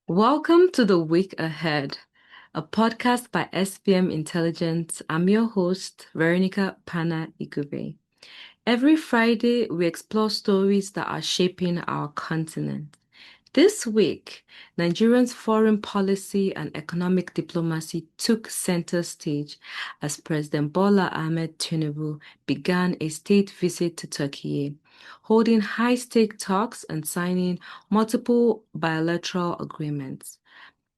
Welcome to the Week Ahead, a podcast by SPM Intelligence. I'm your host, Veronica Pana Igube. Every Friday, we explore stories that are shaping our continent. This week, Nigeria's foreign policy and economic diplomacy took center stage as President Bola Ahmed Tinubu began a state visit to Turkey, holding high-stake talks and signing multiple bilateral agreements.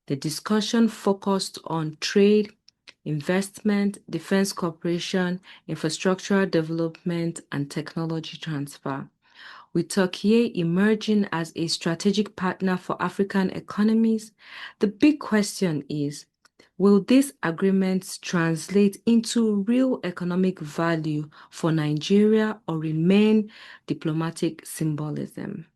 The discussion focused on trade, investment, defense cooperation, infrastructural development, and technology transfer. With Turkey emerging as a strategic partner for African economies, the big question is, will these agreements translate into real economic value for Nigeria or remain diplomatic symbolism?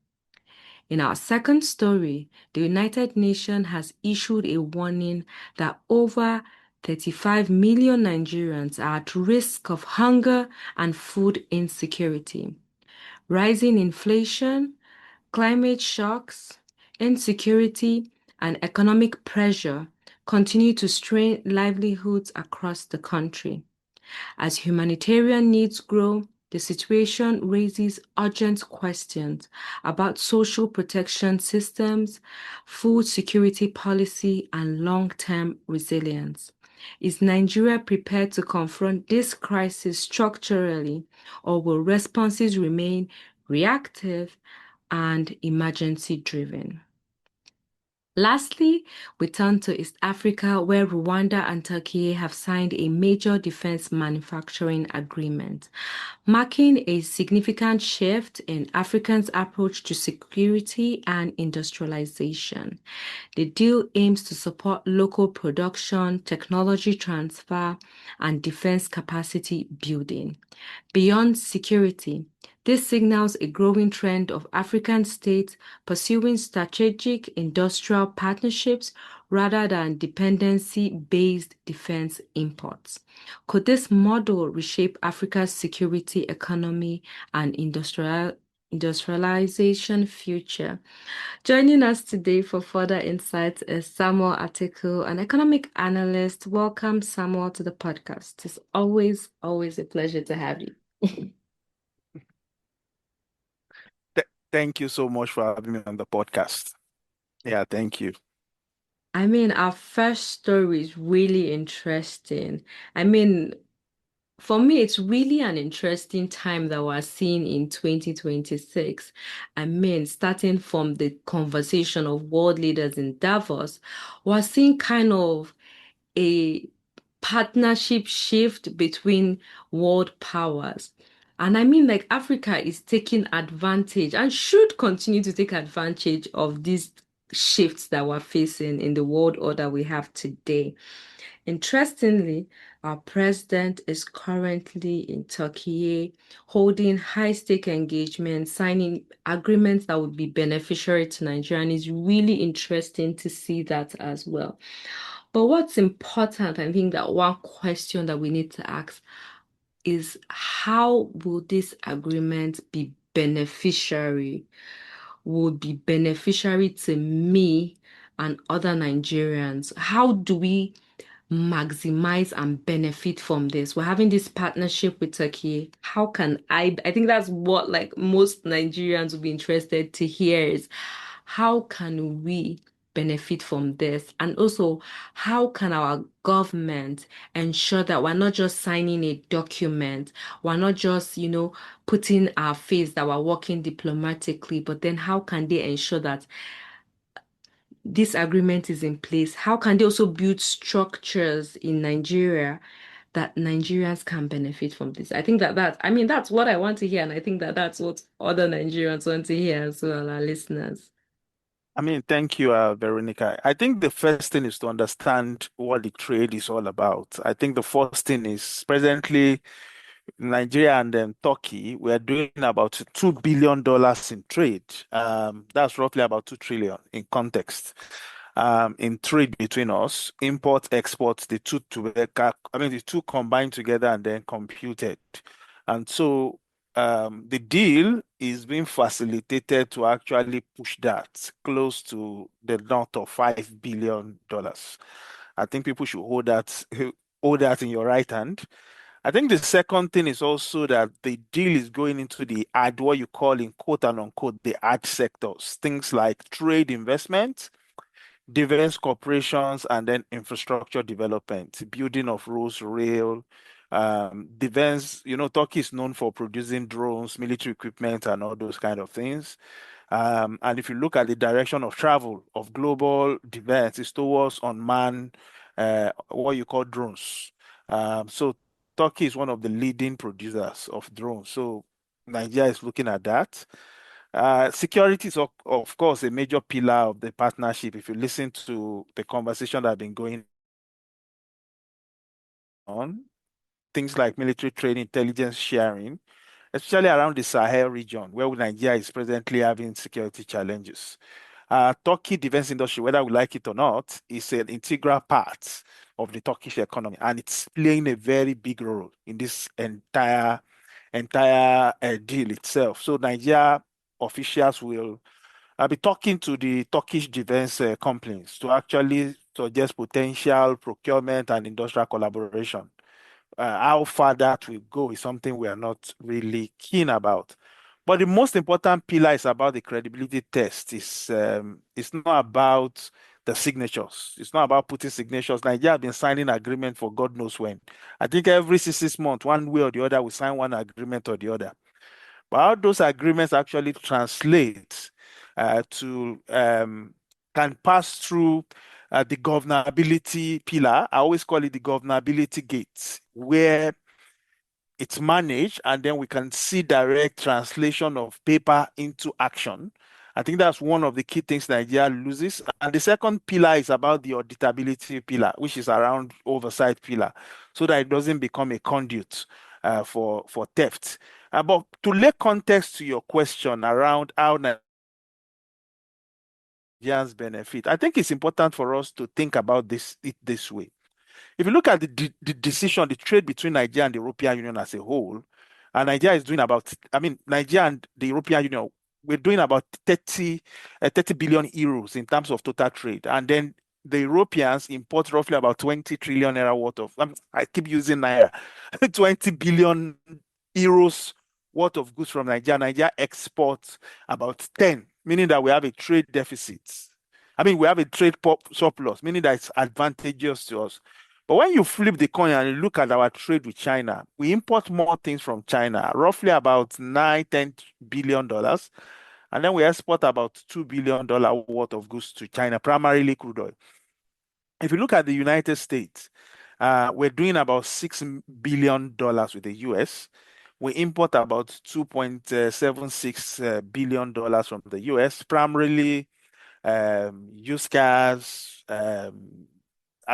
In our second story, the United Nations has issued a warning that over 35 million Nigerians are at risk of hunger and food insecurity. Rising inflation, climate shocks, insecurity, and economic pressure continue to strain livelihoods across the country. As humanitarian needs grow, the situation raises urgent questions about social protection systems, food security policy, and long-term resilience. Is Nigeria prepared to confront this crisis structurally, or will responses remain reactive and emergency-driven? Lastly, we turn to East Africa, where Rwanda and Türkiye have signed a major defense manufacturing agreement, marking a significant shift in Africans' approach to security and industrialization. The deal aims to support local production, technology transfer, and defense capacity building. Beyond security, this signals a growing trend of African states pursuing strategic industrial partnerships rather than dependency-based defense imports. Could this model reshape Africa's security economy and industrialization future? Joining us today for further insights is Samuel Atiku, an economic analyst. Welcome, Samuel, to the podcast. It's always a pleasure to have you. Thank you so much for having me on the podcast. Yeah, thank you. Our first story is really interesting. I mean, for me, it's really an interesting time that we're seeing in 2026. Starting from the conversation of world leaders in Davos, we're seeing kind of a partnership shift between world powers. And like Africa is taking advantage and should continue to take advantage of these shifts that we're facing in the world order we have today. Interestingly, our president is currently in Turkey holding high-stake engagements, signing agreements that would be beneficiary to Nigeria. And it's really interesting to see that as well. But what's important, I think that one question that we need to ask is how will this agreement be beneficiary? Would be beneficiary to me and other Nigerians? How do we maximize and benefit from this? We're having this partnership with Turkey. How can I think that's what like most Nigerians would be interested to hear is how can we benefit from this? And also, how can our government ensure that we're not just signing a document, we're not just, putting our face that we're working diplomatically, but then how can they ensure that this agreement is in place? How can they also build structures in Nigeria that Nigerians can benefit from this? I think that's what I want to hear, and I think that that's what other Nigerians want to hear as well, our listeners. Thank you, Veronica. I think the first thing is to understand what the trade is all about. I think the first thing is presently Nigeria and Turkey, we are doing about $2 billion in trade. That's roughly about 2 trillion in context. In trade between us, import, exports, the two together, the two combined together and then computed. And so the deal is being facilitated to actually push that close to the north of $5 billion. I think people should hold that in your right hand. I think the second thing is also that the deal is going into the ad, what you call in quote and unquote, the ad sectors, things like trade investment, defense corporations, and then infrastructure development, building of roads, rail, defense. Turkey is known for producing drones, military equipment, and all those kind of things. And if you look at the direction of travel of global defense, it's towards unmanned, what you call drones. So Turkey is one of the leading producers of drones. So Nigeria is looking at that. Security is, of course, a major pillar of the partnership. If you listen to the conversation that have been going on, things like military training, intelligence sharing, especially around the Sahel region, where Nigeria is presently having security challenges. Turkey defense industry, whether we like it or not, is an integral part of the Turkish economy, and it's playing a very big role in this entire deal itself. So Nigeria officials will be talking to the Turkish defense companies to actually suggest potential procurement and industrial collaboration. How far that will go is something we are not really keen about. But the most important pillar is about the credibility test. It's not about the signatures. It's not about putting signatures. Nigeria has been signing agreement for God knows when. I think every 6 months, one way or the other, we sign one agreement or the other. But how those agreements actually translate to can pass through the governability pillar. I always call it the governability gate, where it's managed and then we can see direct translation of paper into action. I think that's one of the key things Nigeria loses. And the second pillar is about the auditability pillar, which is around oversight pillar, so that it doesn't become a conduit for theft. But to lay context to your question around how Nigerians benefit, I think it's important for us to think about it this way. If you look at the decision, the trade between Nigeria and the European Union as a whole, and Nigeria is doing about, I mean, Nigeria and the European Union, we're doing about 30 billion euros in terms of total trade. And then the Europeans import roughly about 20 trillion naira worth of, I keep using naira, 20 billion euros worth of goods from Nigeria. Nigeria exports about 10, meaning that we have a trade deficit. I mean, we have a trade surplus, meaning that it's advantageous to us. But when you flip the coin and you look at our trade with China, we import more things from China, roughly about 9-10 billion dollars, and then we export about $2 billion worth of goods to China, primarily crude oil. If you look at the United States, we're doing about $6 billion with the US. We import about $2.76 billion from the US, primarily used cars. I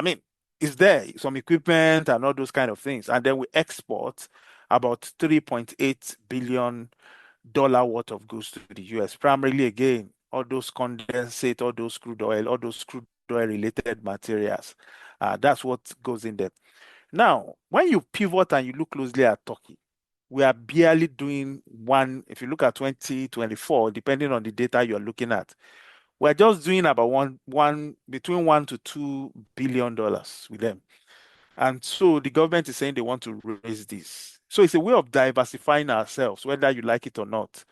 mean, it's there, some equipment and all those kind of things. And then we export about $3.8 billion worth of goods to the US, primarily again, all those condensate, all those crude oil related materials. That's what goes in there. Now, when you pivot and you look closely at Turkey, we are barely doing one. If you look at 2024, depending on the data you're looking at, we're just doing about between $1 to $2 billion with them. And so the government is saying they want to raise this. So it's a way of diversifying ourselves, whether you like it or not.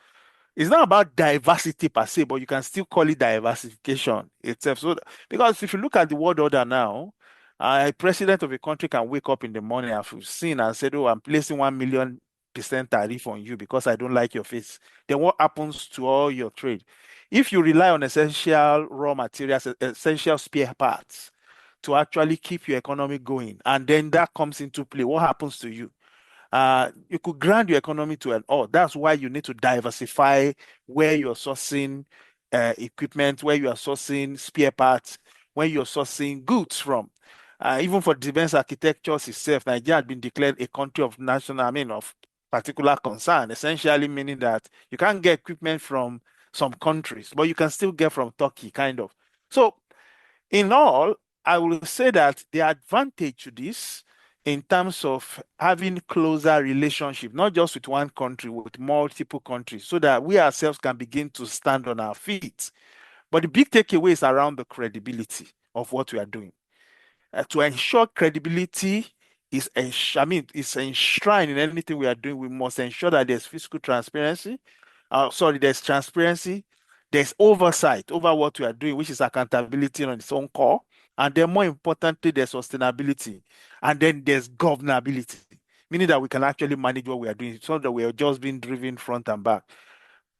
It's not about diversity per se, but you can still call it diversification itself. So, because if you look at the world order now, a president of a country can wake up in the morning, as we've seen, and say, "Oh, I'm placing 1 million% tariff on you because I don't like your face." Then what happens to all your trade? If you rely on essential raw materials, essential spare parts to actually keep your economy going, and then that comes into play, what happens to you? You could ground your economy to an all. That's why you need to diversify where you're sourcing equipment, where you are sourcing spare parts, where you're sourcing goods from. Even for defense architectures itself, Nigeria has been declared a country of national, I mean, of particular concern, essentially meaning that you can't get equipment from some countries, but you can still get from Turkey, kind of. So, in all, I will say that the advantage to this in terms of having closer relationship, not just with one country, with multiple countries, so that we ourselves can begin to stand on our feet. But the big takeaway is around the credibility of what we are doing. To ensure credibility is enshrined in anything we are doing, we must ensure that there's fiscal transparency. There's transparency, there's oversight over what we are doing, which is accountability on its own core. And then more importantly, there's sustainability. And then there's governability, meaning that we can actually manage what we are doing. It's not that we are just being driven front and back.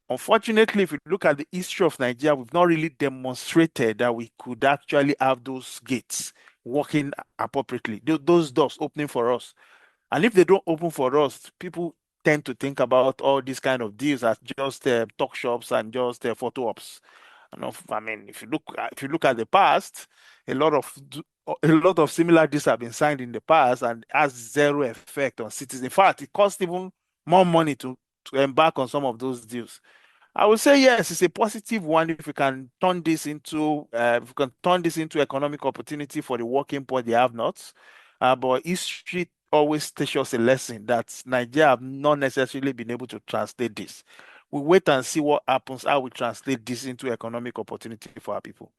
Unfortunately, if you look at the history of Nigeria, we've not really demonstrated that we could actually have those gates working appropriately, those doors opening for us. And if they don't open for us, people tend to think about all these kind of deals as just talk shops and just photo ops. I mean, if you look at the past, a lot of a lot of similar deals have been signed in the past and has zero effect on citizens. In fact, it costs even more money to embark on some of those deals. I would say yes, it's a positive one if we can turn this into economic opportunity for the working poor, the have-nots. But history always teaches us a lesson that Nigeria have not necessarily been able to translate this. We wait and see what happens, how we translate this into economic opportunity for our people.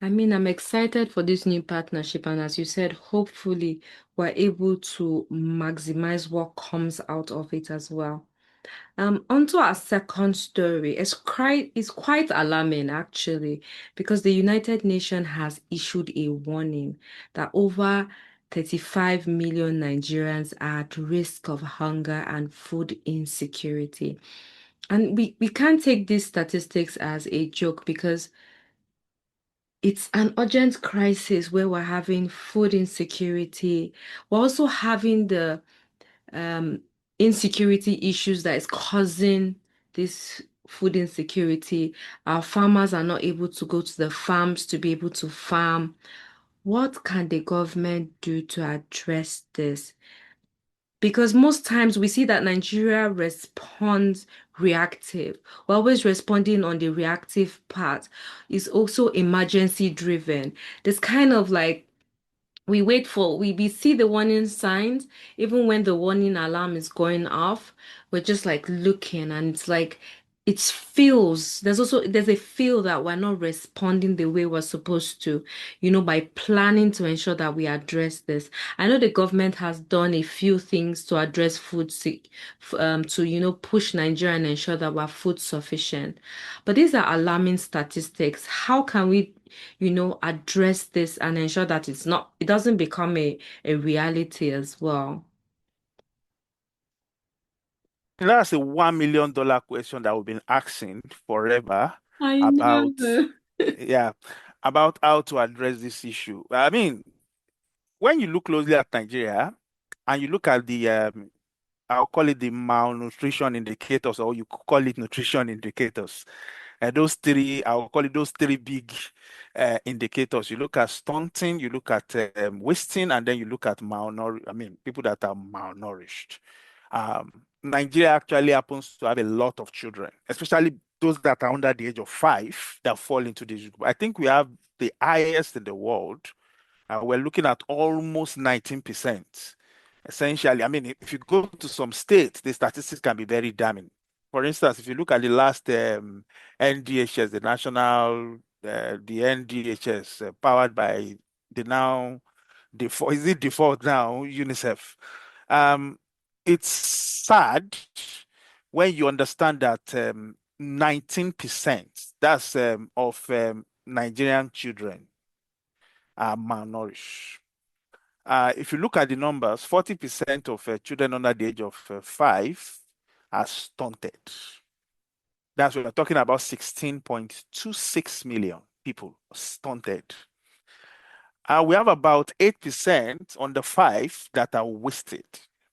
I mean, I'm excited for this new partnership, and as you said, hopefully we're able to maximize what comes out of it as well. Onto our second story. It's quite alarming actually, because the United Nations has issued a warning that over 35 million Nigerians are at risk of hunger and food insecurity. And we can't take these statistics as a joke because it's an urgent crisis where we're having food insecurity. We're also having the um, insecurity issues that is causing this food insecurity. Our farmers are not able to go to the farms to be able to farm. What can the government do to address this? Because most times we see that Nigeria responds reactive. We're always responding on the reactive part. It's also emergency driven. This kind of like we see the warning signs even when the warning alarm is going off. We're just like looking, and it's like it feels there's a feel that we're not responding the way we're supposed to, by planning to ensure that we address this. I know the government has done a few things to address to push Nigeria and ensure that we're food sufficient, but these are alarming statistics. How can we address this and ensure that it doesn't become a reality as well? That's a $1 million question that we've been asking forever I about, know. yeah, about how to address this issue. I mean, when you look closely at Nigeria and you look at I'll call it the malnutrition indicators, or you could call it nutrition indicators. I'll call it those three big indicators. You look at stunting, you look at wasting, and then you look at people that are malnourished. Nigeria actually happens to have a lot of children, especially those that are under the age of 5 that fall into this group. I think we have the highest in the world. We're looking at almost 19%. Essentially, I mean, if you go to some states, the statistics can be very damning. For instance, if you look at the last NDHS, the NDHS powered by the now default, is it default now, UNICEF? Um, it's sad when you understand that 19%, that's of Nigerian children are malnourished. If you look at the numbers, 40% of children under the age of 5 are stunted. We're talking about 16.26 million people stunted. We have about 8% under 5 that are wasted,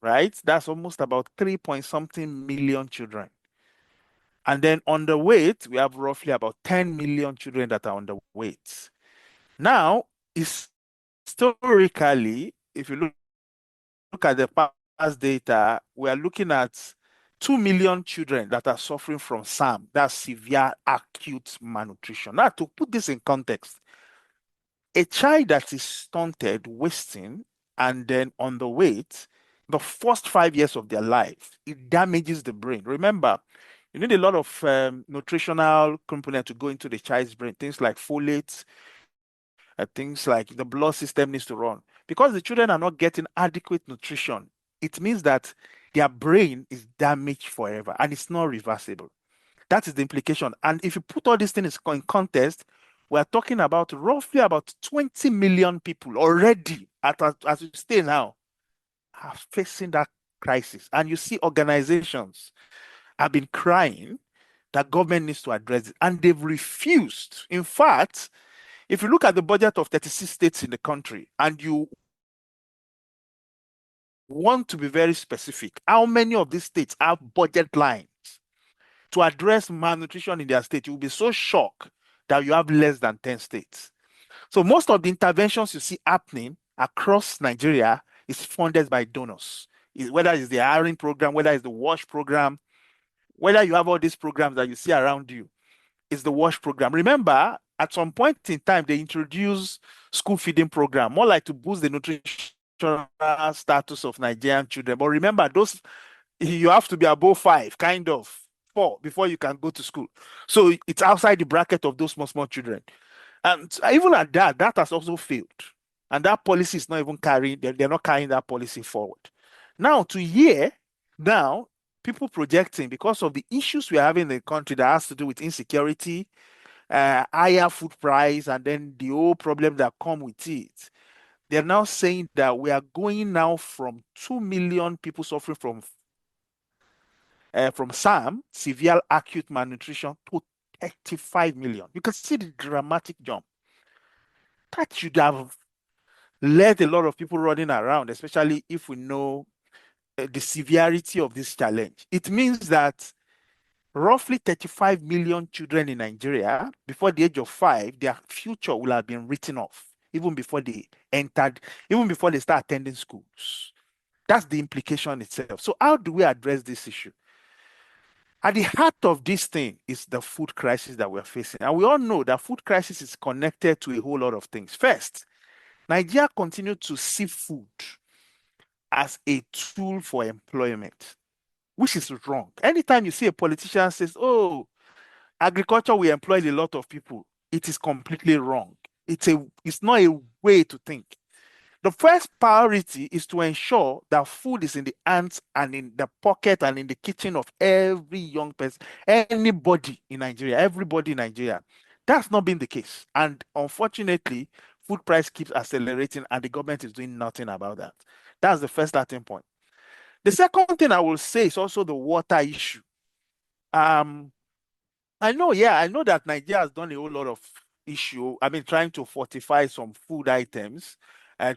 right? That's almost about 3 point something million children. And then underweight, we have roughly about 10 million children that are underweight. Now, historically, if you look at the past data, we are looking at 2 million children that are suffering from SAM, that's severe acute malnutrition. Now, to put this in context, a child that is stunted, wasting, and then underweight, the first 5 years of their life, it damages the brain. Remember, you need a lot of nutritional component to go into the child's brain, things like folate, things like the blood system needs to run. Because the children are not getting adequate nutrition, it means that their brain is damaged forever and it's not reversible. That is the implication. And if you put all these things in context, we're talking about roughly about 20 million people already as we stay now are facing that crisis. And you see organizations have been crying that government needs to address it, and they've refused. In fact, if you look at the budget of 36 states in the country and you want to be very specific, how many of these states have budget lines to address malnutrition in their state? You'll be so shocked that you have less than 10 states. So most of the interventions you see happening across Nigeria is funded by donors. Whether it's the hiring program, whether it's the WASH program, whether you have all these programs that you see around you, it's the WASH program. Remember, at some point in time, they introduced school feeding program, more like to boost the nutritional status of Nigerian children. But remember, those you have to be above 5, kind of 4, before you can go to school. So it's outside the bracket of those small children. And even at that, that has also failed. And that policy is not even carrying, they're not carrying that policy forward. Now, to hear now, people projecting because of the issues we are having in the country that has to do with insecurity, higher food price, and then the whole problem that come with it. They're now saying that we are going now from 2 million people suffering from SAM, severe acute malnutrition, to 35 million. You can see the dramatic jump. That should have led a lot of people running around, especially if we know the severity of this challenge. It means that roughly 35 million children in Nigeria, before the age of 5, their future will have been written off, even before they entered, even before they start attending schools. That's the implication itself. So how do we address this issue? At the heart of this thing is the food crisis that we're facing. And we all know that food crisis is connected to a whole lot of things. First, Nigeria continues to see food as a tool for employment, which is wrong. Anytime you see a politician says, oh, agriculture will employ a lot of people, it is completely wrong. It's not a way to think. The first priority is to ensure that food is in the hands and in the pocket and in the kitchen of every young person, anybody in Nigeria, everybody in Nigeria. That's not been the case. And unfortunately, food price keeps accelerating and the government is doing nothing about that. That's the first starting point. The second thing I will say is also the water issue. I know that Nigeria has done a whole lot of trying to fortify some food items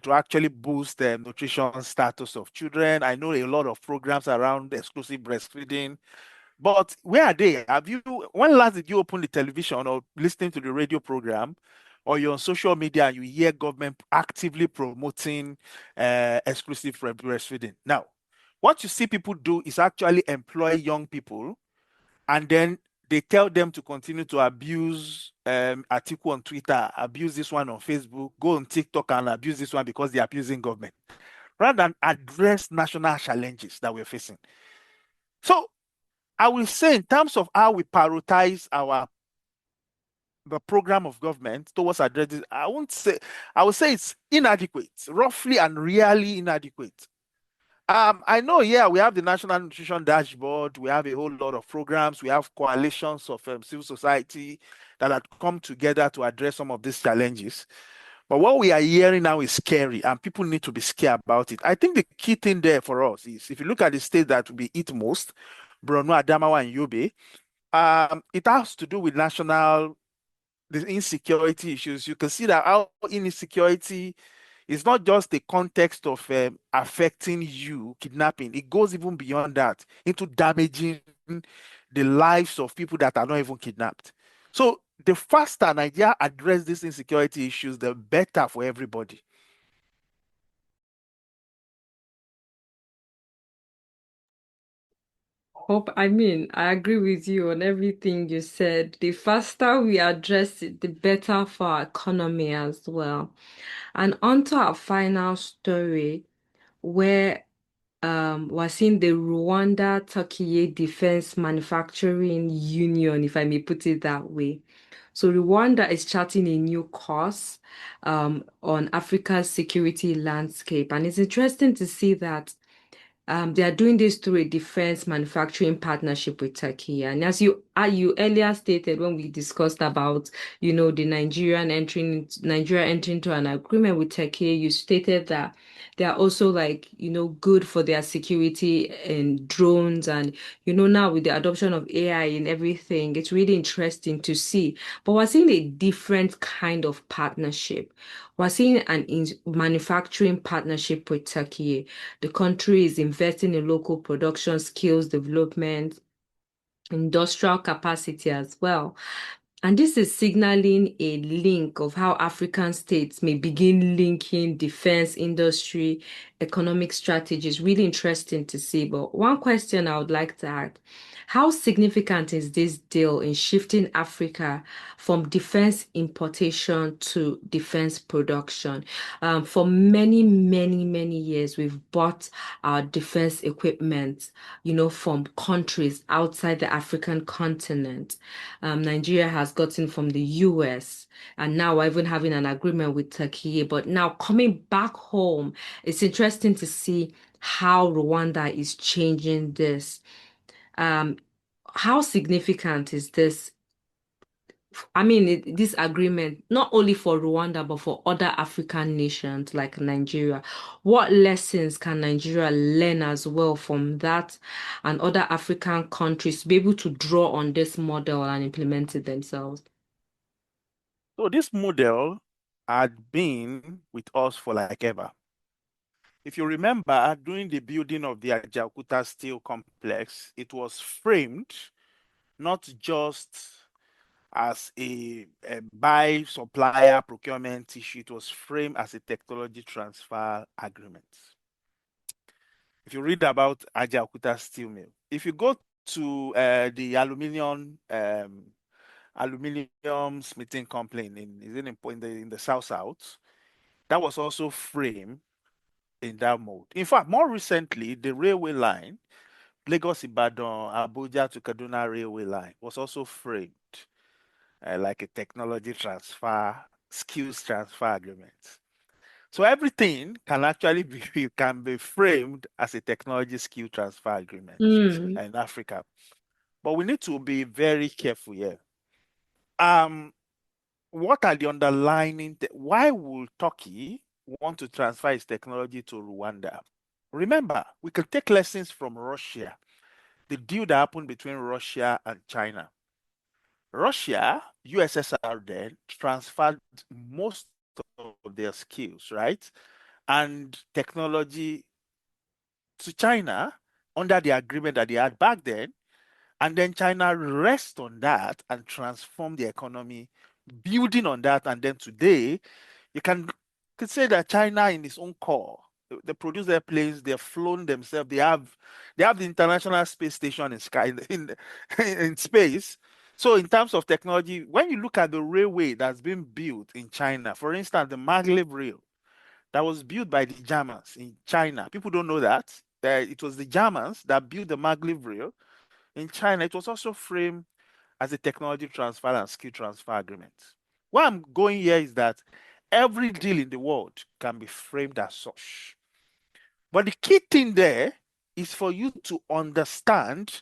to actually boost the nutrition status of children. I know a lot of programs around exclusive breastfeeding, but where are they? When last did you open the television or listening to the radio program, or you're on social media and you hear government actively promoting exclusive breastfeeding? Now, what you see people do is actually employ young people, and then they tell them to continue to abuse Atiku on Twitter, abuse this one on Facebook, go on TikTok and abuse this one because they're abusing government, rather than address national challenges that we're facing. So I will say, in terms of how we prioritize the program of government towards addressing, I would say it's inadequate, roughly and really inadequate. I know, yeah, we have the National Nutrition Dashboard. We have a whole lot of programs. We have coalitions of civil society that have come together to address some of these challenges. But what we are hearing now is scary, and people need to be scared about it. I think the key thing there for us is, if you look at the states that will be hit most, Borno, Adamawa, and Yobe, it has to do with the insecurity issues. You can see that how insecurity it's not just the context of affecting you, kidnapping. It goes even beyond that, into damaging the lives of people that are not even kidnapped. So the faster Nigeria address these insecurity issues, the better for everybody. I mean, I agree with you on everything you said. The faster we address it, the better for our economy as well. And on to our final story, where we're seeing the Rwanda Türkiye Defense Manufacturing Union, if I may put it that way. So Rwanda is charting a new course on Africa's security landscape. And it's interesting to see that they are doing this through a defense manufacturing partnership with Turkey. And as you earlier stated when we discussed about, the Nigeria entering into an agreement with Turkey, you stated that they are also like, good for their security and drones. And, now with the adoption of AI and everything, it's really interesting to see. But we're seeing a different kind of partnership. We're seeing an manufacturing partnership with Turkey. The country is investing in local production, skills development, industrial capacity as well. And this is signaling a link of how African states may begin linking defense industry, economic strategies. Really interesting to see. But one question I would like to ask, how significant is this deal in shifting Africa from defense importation to defense production? For many, many, many years, we've bought our defense equipment, from countries outside the African continent. Nigeria has gotten from the US, and now we're even having an agreement with Turkey. But now coming back home, it's interesting to see how Rwanda is changing this. Um, how significant is this? I mean, this agreement, not only for Rwanda, but for other African nations like Nigeria. What lessons can Nigeria learn as well from that and other African countries to be able to draw on this model and implement it themselves? So this model had been with us for like ever. If you remember, during the building of the Ajaokuta Steel Complex, it was framed not just as a buy supplier procurement issue, it was framed as a technology transfer agreement. If you read about Ajaokuta Steel Mill, if you go to the aluminium smithing company in the South, that was also framed in that mode. In fact, more recently, the railway line, Lagos Ibadan, Abuja to Kaduna railway line, was also framed like a technology transfer, skills transfer agreement. So everything can actually be can be framed as a technology skill transfer agreement Mm, in Africa. But we need to be very careful here. Um, what are the underlying why would Turkey want to transfer its technology to Rwanda? Remember, we can take lessons from Russia, the deal that happened between Russia and China. Russia, USSR then, transferred most of their skills, right? And technology to China under the agreement that they had back then. And then China rests on that and transform the economy, building on that. And then today, you could say that China in its own core, they produce their planes, they've flown themselves, they have the International Space Station in sky in space. So in terms of technology, when you look at the railway that's been built in China, for instance, the maglev rail that was built by the Germans in China, people don't know that. It was the Germans that built the maglev rail in China. It was also framed as a technology transfer and skill transfer agreement. Where I'm going here is that every deal in the world can be framed as such. But the key thing there is for you to understand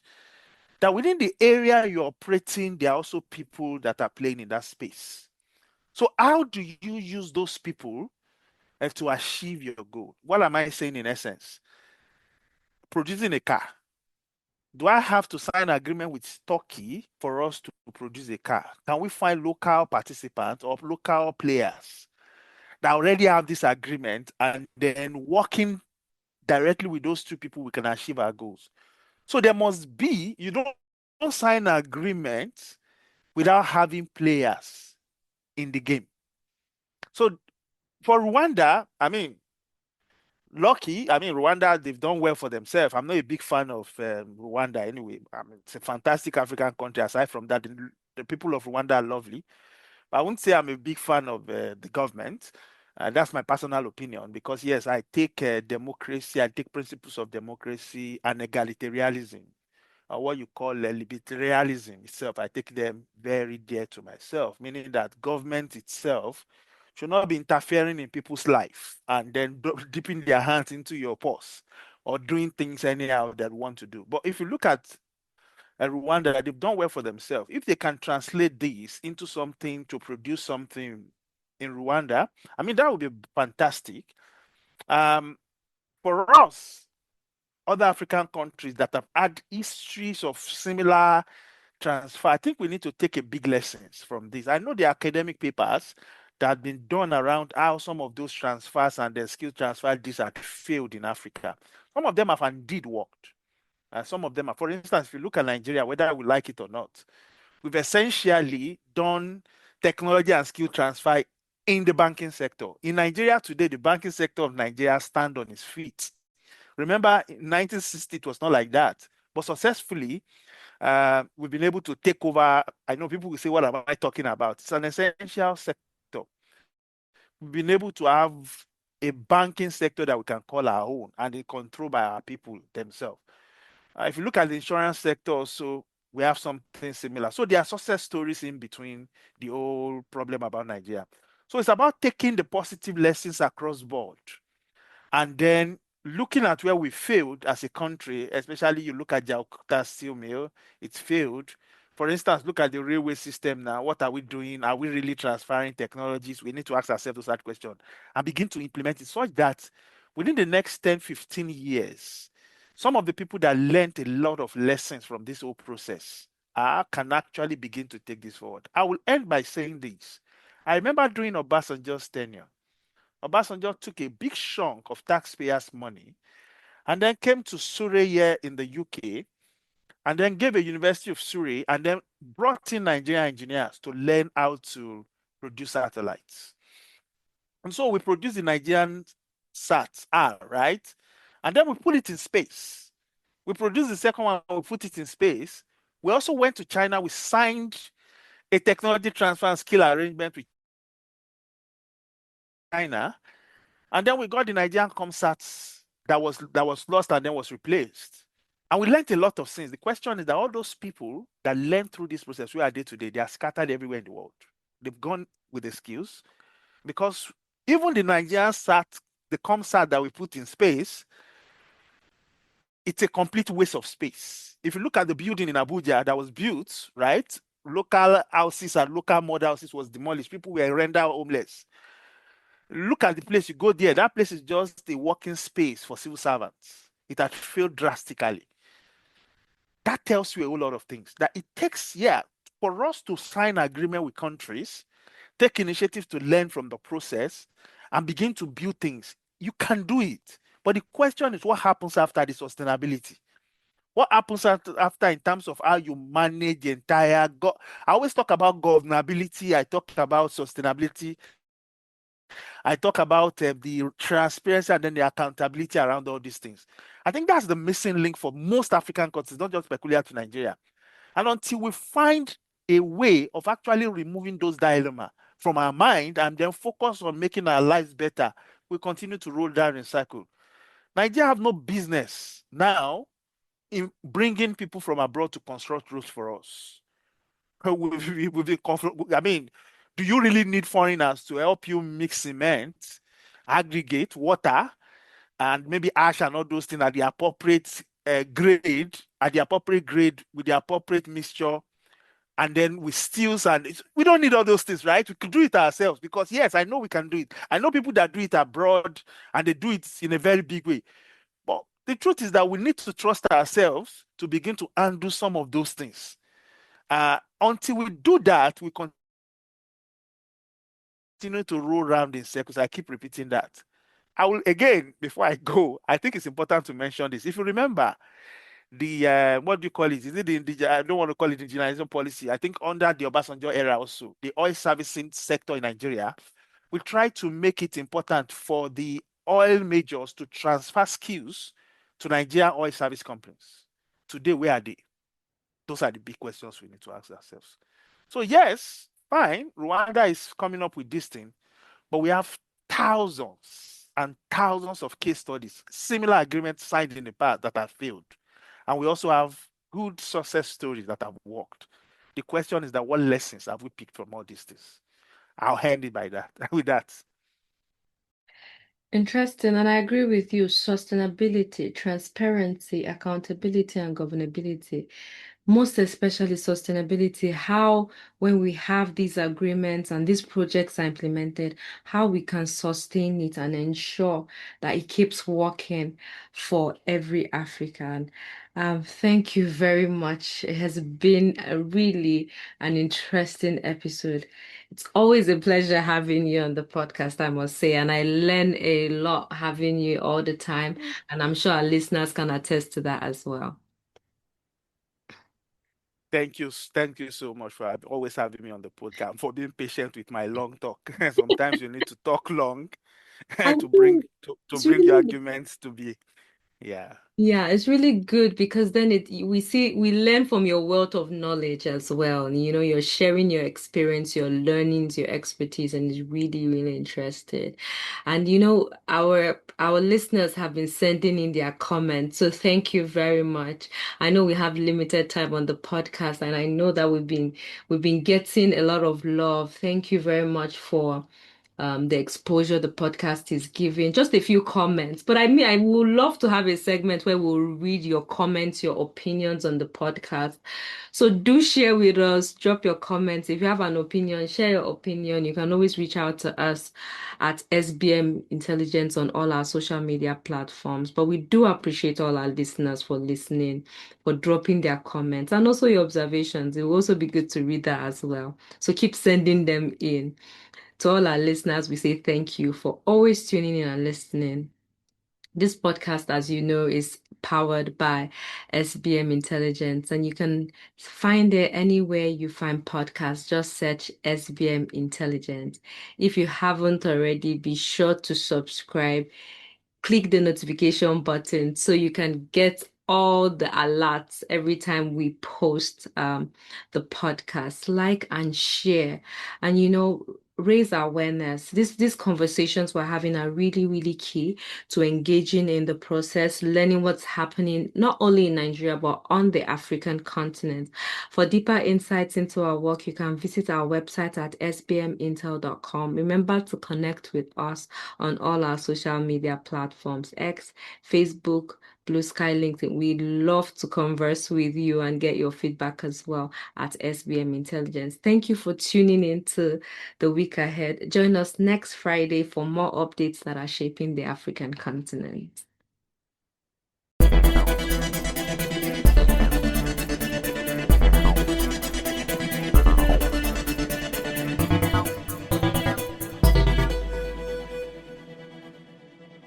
that within the area you're operating, there are also people that are playing in that space. So, how do you use those people to achieve your goal? What am I saying in essence? Producing a car. Do I have to sign an agreement with Turkey for us to produce a car? Can we find local participants or local players that already have this agreement, and then working directly with those two people, we can achieve our goals? So there must be, you don't sign an agreement without having players in the game. So for Rwanda, I mean, lucky. I mean, Rwanda, they've done well for themselves. I'm not a big fan of Rwanda anyway. I mean, it's a fantastic African country. Aside from that, the people of Rwanda are lovely. But I wouldn't say I'm a big fan of the government. That's my personal opinion because, yes, I take democracy, I take principles of democracy and egalitarianism, or what you call libertarianism itself. I take them very dear to myself, meaning that government itself should not be interfering in people's life and then dipping their hands into your purse or doing things anyhow that want to do. But if you look at Rwanda, they've done well for themselves. If they can translate this into something to produce something in Rwanda, I mean, that would be fantastic. Um, for us, other African countries that have had histories of similar transfer, I think we need to take a big lessons from this. I know the academic papers that have been done around how some of those transfers and the skill transfer deals have failed in Africa. Some of them have indeed worked. And some of them are, for instance, if you look at Nigeria, whether we like it or not, we've essentially done technology and skill transfer in the banking sector. In Nigeria today, the banking sector of Nigeria stand on its feet. Remember, in 1960, it was not like that. But successfully, we've been able to take over. I know people will say, what am I talking about? It's an essential sector. We've been able to have a banking sector that we can call our own and it's controlled by our people themselves. If you look at the insurance sector also, we have something similar. So there are success stories in between the whole problem about Nigeria. So it's about taking the positive lessons across board and then looking at where we failed as a country, especially you look at Jakarta steel mill, it's failed. For instance, look at the railway system now. What are we doing? Are we really transferring technologies? We need to ask ourselves that question and begin to implement it such that within the next 10, 15 years, some of the people that learned a lot of lessons from this whole process can actually begin to take this forward. I will end by saying this. I remember during Obasanjo's tenure, Obasanjo took a big chunk of taxpayers' money and then came to Surrey here in the UK and then gave a University of Surrey and then brought in Nigerian engineers to learn how to produce satellites. And so we produced the Nigerian SAT R, right? And then we put it in space. We produced the second one, we put it in space. We also went to China, we signed a technology transfer and skill arrangement with China. And then we got the Nigerian ComSats that was lost and then was replaced. And we learned a lot of things. The question is that all those people that learned through this process, where are they today? They are scattered everywhere in the world. They've gone with the skills because even the Nigerian SAT, the ComSat that we put in space, it's a complete waste of space. If you look at the building in Abuja that was built, right? Local houses and local model houses was demolished. People were rendered homeless. Look at the place, you go there, that place is just a working space for civil servants. It had failed drastically. That tells you a whole lot of things. That it takes, yeah, for us to sign agreement with countries, take initiative to learn from the process and begin to build things. You can do it. But the question is what happens after the sustainability? What happens after in terms of how you manage the entire I always talk about governability, I talk about sustainability, I talk about the transparency and then the accountability around all these things. I think that's the missing link for most African countries, not just peculiar to Nigeria. And until we find a way of actually removing those dilemma from our mind and then focus on making our lives better, we continue to roll down in circle. Nigeria have no business now in bringing people from abroad to construct roads for us. I mean, do you really need foreigners to help you mix cement, aggregate, water, and maybe ash and all those things at the appropriate grade, with the appropriate mixture, and then with steels we don't need all those things, right? We could do it ourselves because yes, I know we can do it. I know people that do it abroad and they do it in a very big way. But the truth is that we need to trust ourselves to begin to undo some of those things. Until we do that, we continue to roll around in circles. I keep repeating that. I will again, before I go, I think it's important to mention this. If you remember, the what do you call it? Is it I don't want to call it indigenization policy. I think under the Obasanjo era also, the oil servicing sector in Nigeria, we try to make it important for the oil majors to transfer skills to Nigerian oil service companies. Today, where are they? Those are the big questions we need to ask ourselves. So, yes, fine, Rwanda is coming up with this thing, but we have thousands and thousands of case studies, similar agreements signed in the past that have failed. And we also have good success stories that have worked. The question is that what lessons have we picked from all these things? I'll end it by that with that. Interesting, and I agree with you. Sustainability, transparency, accountability, and governability. Most especially sustainability, how when we have these agreements and these projects are implemented, how we can sustain it and ensure that it keeps working for every African. Thank you very much. It has been a really an interesting episode. It's always a pleasure having you on the podcast, I must say, and I learn a lot having you all the time, and I'm sure our listeners can attest to that as well. Thank you so much for always having me on the podcast, for being patient with my long talk. Sometimes you need to talk long I to bring think to it's bring your really arguments to be. Yeah. Yeah, it's really good because then we learn from your wealth of knowledge as well. You know, you're sharing your experience, your learnings, your expertise, and it's really, really interested. And you know, our listeners have been sending in their comments. So thank you very much. I know we have limited time on the podcast, and I know that we've been getting a lot of love. Thank you very much for the exposure the podcast is giving. Just a few comments. But I mean, I would love to have a segment where we'll read your comments, your opinions on the podcast. So do share with us, drop your comments. If you have an opinion, share your opinion. You can always reach out to us at SBM Intelligence on all our social media platforms. But we do appreciate all our listeners for listening, for dropping their comments, and also your observations. It will also be good to read that as well. So keep sending them in. To all our listeners, we say thank you for always tuning in and listening. This podcast, as you know, is powered by SBM Intelligence, and you can find it anywhere you find podcasts. Just search SBM Intelligence. If you haven't already, be sure to subscribe, click the notification button so you can get all the alerts every time we post the podcast. Like and share, and you know, raise awareness. These conversations we're having are really, really key to engaging in the process, learning what's happening not only in Nigeria but on the African continent. For deeper insights into our work, you can visit our website at sbmintel.com. Remember to connect with us on all our social media platforms, X, Facebook, Blue Sky, LinkedIn. We'd love to converse with you and get your feedback as well at SBM Intelligence. Thank you for tuning in to the week ahead. Join us next Friday for more updates that are shaping the African continent.